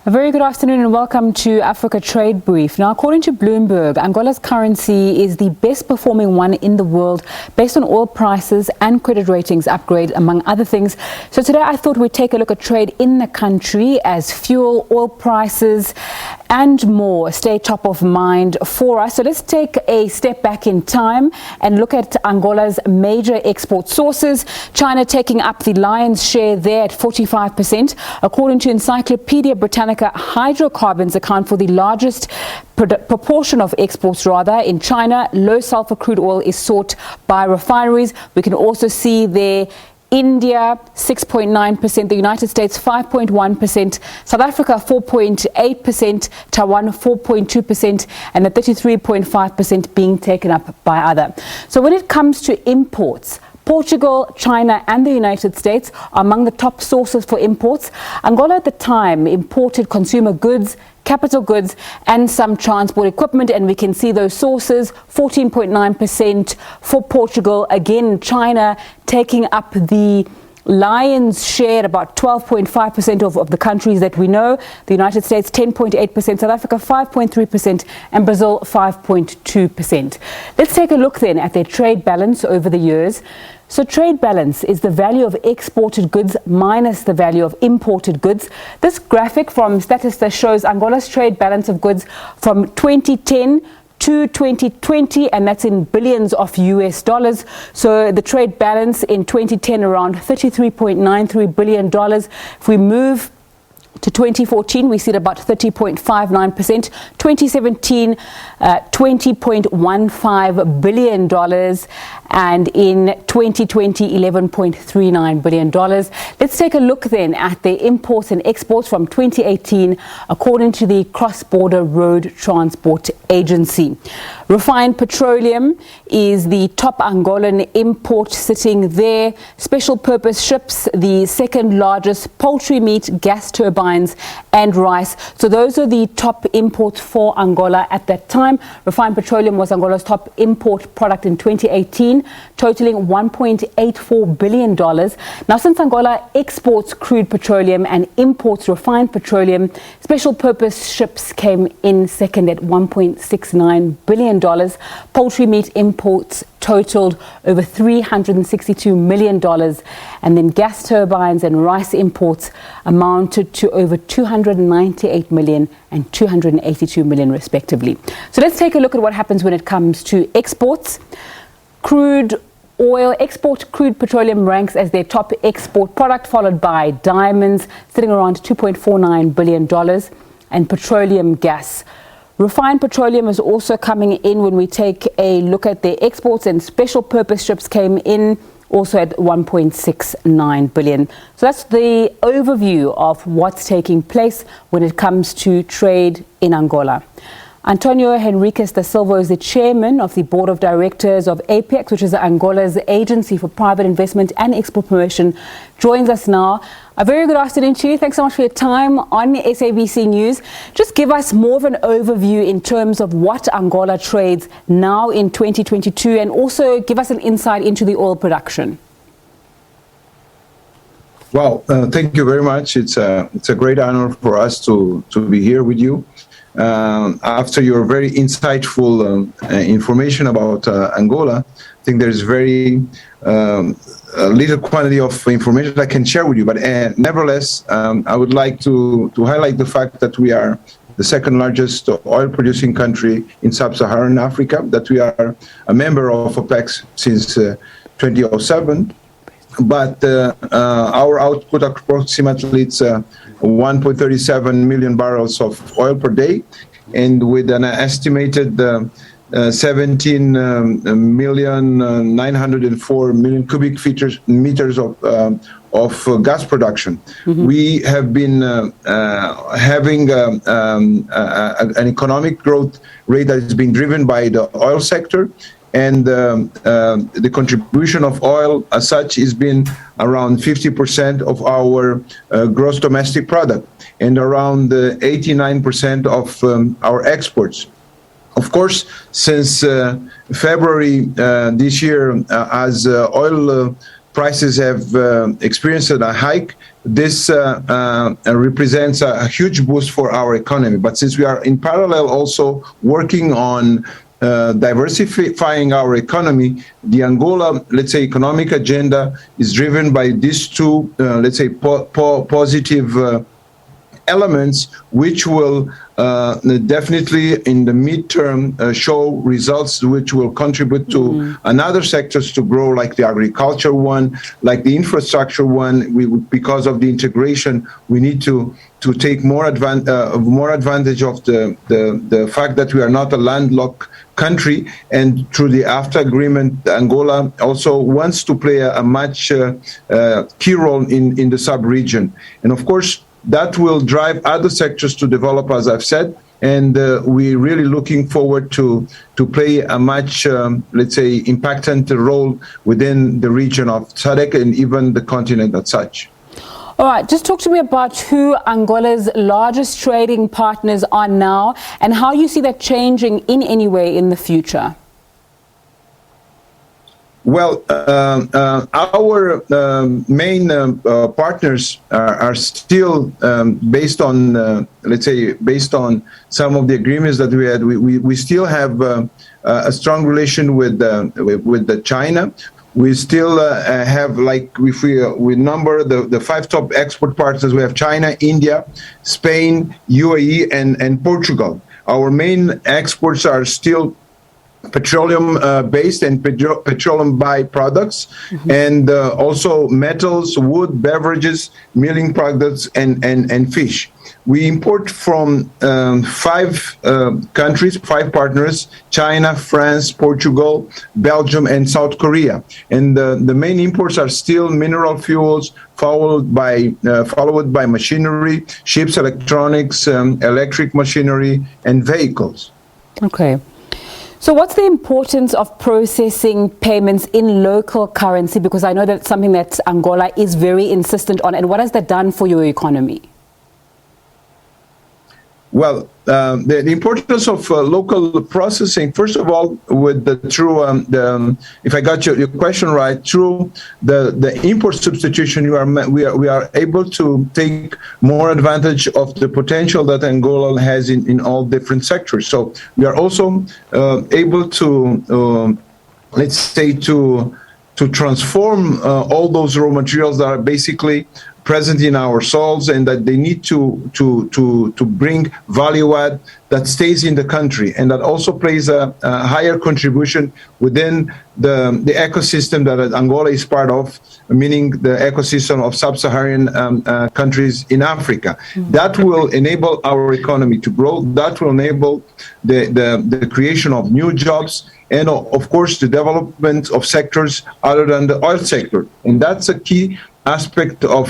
A very good afternoon and welcome to Africa Trade Brief. Now, according to Bloomberg, Angola's currency is the best performing one in the world based on oil prices and credit ratings upgrade, among other things. So today I thought we'd take a look at trade in the country as fuel, oil prices and more stay top of mind for us. So let's take a step back in time and look at Angola's major export sources. China taking up the lion's share there at 45%. According to Encyclopedia Britannica, hydrocarbons account for the largest proportion of exports in China. Low sulfur crude oil is sought by refineries. We can also see there India 6.9%, the United States 5.1%, South Africa 4.8%, Taiwan 4.2%, and the 33.5% being taken up by other. So when it comes to imports, Portugal, China and the United States are among the top sources for imports. Angola at the time imported consumer goods, capital goods and some transport equipment, and we can see those sources 14.9% for Portugal. Again, China taking up the lion's share, about 12.5% of the countries that we know. The United States 10.8%, South Africa 5.3% and Brazil 5.2%. Let's take a look then at their trade balance over the years. So trade balance is the value of exported goods minus the value of imported goods. This graphic from Statista shows Angola's trade balance of goods from 2010 to 2020, and that's in billions of US dollars. So the trade balance in 2010 around $33.93 billion. If we move to 2014, we see it about 30.59%. 2017, $20.15 billion. And in 2020, $11.39 billion. Let's take a look then at the imports and exports from 2018, according to the Cross-Border Road Transport Agency. Refined petroleum is the top Angolan import sitting there. Special purpose ships, the second largest, poultry meat, gas turbines and rice. So those are the top imports for Angola at that time. Refined petroleum was Angola's top import product in 2018, totaling $1.84 billion. Now, since Angola exports crude petroleum and imports refined petroleum, special purpose ships came in second at $1.69 billion. Poultry meat imports totaled over $362 million, and then gas turbines and rice imports amounted to over $298 million and $282 million respectively. So let's take a look at what happens when it comes to exports. Crude oil, crude petroleum ranks as their top export product, followed by diamonds sitting around $2.49 billion and petroleum gas. Refined petroleum is also coming in when we take a look at their exports, and special purpose ships came in also at $1.69 billion. So that's the overview of what's taking place when it comes to trade in Angola. Antonio Henriques da Silva is the chairman of the board of directors of AIPEX, which is Angola's agency for private investment and export promotion, joins us now. A very good afternoon to you. Thanks so much for your time on SABC News. Just give us more of an overview in terms of what Angola trades now in 2022, and also give us an insight into the oil production. Well, thank you very much. It's a great honor for us to be here with you. After your very insightful information about Angola, I think there's very little quantity of information I can share with you. But nevertheless, I would like to highlight the fact that we are the second largest oil-producing country in sub-Saharan Africa, that we are a member of AIPEX since 2007. But our output approximately it's 1.37 million barrels of oil per day, and with an estimated 17,904,000 cubic meters of gas production. Mm-hmm. We have been having an economic growth rate that is being driven by the oil sector, and the contribution of oil as such has been around 50% of our gross domestic product, and around 89% of our exports. Of course, since February this year, as oil prices have experienced a hike, this represents a huge boost for our economy. But since we are in parallel also working on diversifying our economy, the Angola, let's say, economic agenda is driven by these two, let's say, positive elements, which will definitely in the midterm show results which will contribute to another sectors to grow, like the agriculture one, like the infrastructure one. Because of the integration, we need to take more advantage of the fact that we are not a landlocked country, and through the AFTA agreement, Angola also wants to play a much key role in the sub-region. And of course, that will drive other sectors to develop, as I've said, and we're really looking forward to play a much, let's say, impactant role within the region of SADC and even the continent as such. All right, just talk to me about who Angola's largest trading partners are now and how you see that changing in any way in the future. Well, our main partners are still based on, let's say, based on some of the agreements that we had. We still have a strong relation with China. We still have, like, if we number the 5 top export partners, we have China, India, Spain, UAE, and Portugal. Our main exports are still petroleum based and petroleum byproducts, and also metals, wood, beverages, milling products, and fish. We import from 5 countries, 5 partners: China, France, Portugal, Belgium, and South Korea. And the main imports are still mineral fuels, followed by machinery, ships, electronics, electric machinery, and vehicles. Okay. So what's the importance of processing payments in local currency? Because I know that's something that Angola is very insistent on. And what has that done for your economy? Well, the importance of local processing, first of all, with if I got your question right, through the import substitution, we are able to take more advantage of the potential that Angola has in all different sectors. So we are also able to, let's say, to transform all those raw materials that are basically present in our soils, and that they need to bring value add that stays in the country, and that also plays a higher contribution within the ecosystem that Angola is part of, meaning the ecosystem of sub-Saharan countries in Africa. That will enable our economy to grow. That will enable the creation of new jobs, and of course the development of sectors other than the oil sector. And that's a key aspect of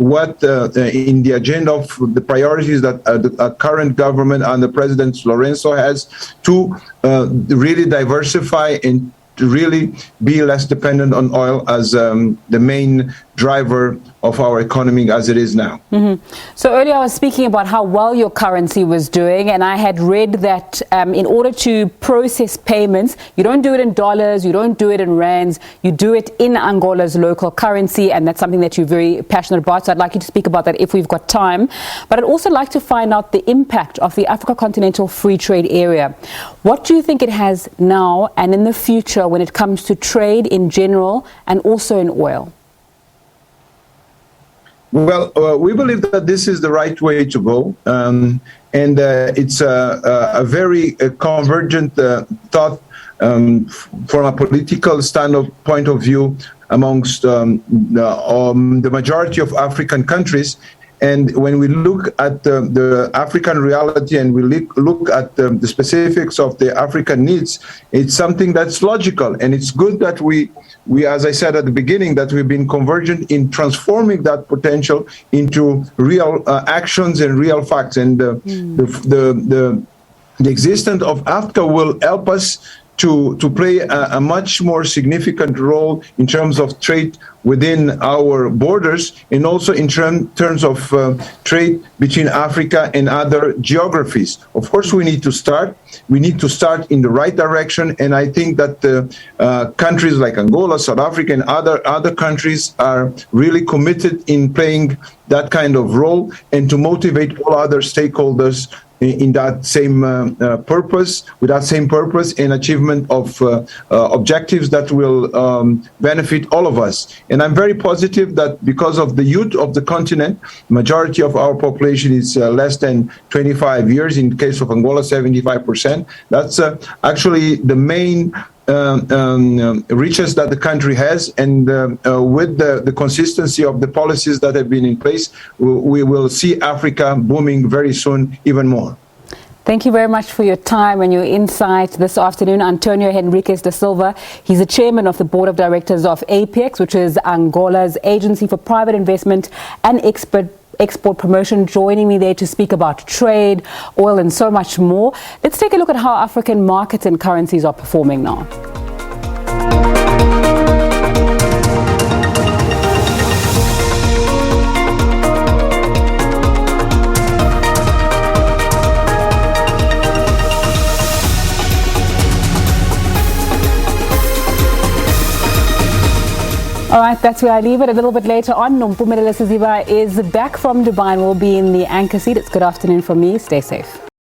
what in the agenda of the priorities that the current government under President Lorenzo has to really diversify and to really be less dependent on oil as the main driver of our economy as it is now. So earlier I was speaking about how well your currency was doing, and I had read that in order to process payments, you don't do it in dollars, you don't do it in rands, you do it in Angola's local currency, and that's something that you're very passionate about. So I'd like you to speak about that if we've got time. But I'd also like to find out the impact of the Africa Continental Free Trade Area. What do you think it has now and in the future when it comes to trade in general and also in oil? Well, we believe that this is the right way to go, and it's a very convergent thought from a political point of view amongst the majority of African countries. And when we look at the African reality and we look at the specifics of the African needs, it's something that's logical. And it's good that we, as I said at the beginning, that we've been convergent in transforming that potential into real actions and real facts. And the existence of AFTA will help us to play a much more significant role in terms of trade within our borders, and also in terms of trade between Africa and other geographies. Of course, we need to start. We need to start in the right direction, and I think that countries like Angola, South Africa, and other countries are really committed in playing that kind of role, and to motivate all other stakeholders in that same purpose, with that same purpose and achievement of objectives that will benefit all of us. And I'm very positive that because of the youth of the continent, majority of our population is less than 25 years. In the case of Angola, 75%. That's actually the main riches that the country has, and with the consistency of the policies that have been in place, we will see Africa booming very soon, even more. Thank you very much for your time and your insight this afternoon, Antonio Henriques da Silva. He's the chairman of the board of directors of AIPEX, which is Angola's agency for private investment and export promotion, joining me there to speak about trade, oil, and so much more. Let's take a look at how African markets and currencies are performing now. All right, that's where I leave it. A little bit later on, Nompumelelo Siziba is back from Dubai and will be in the anchor seat. It's good afternoon from me. Stay safe.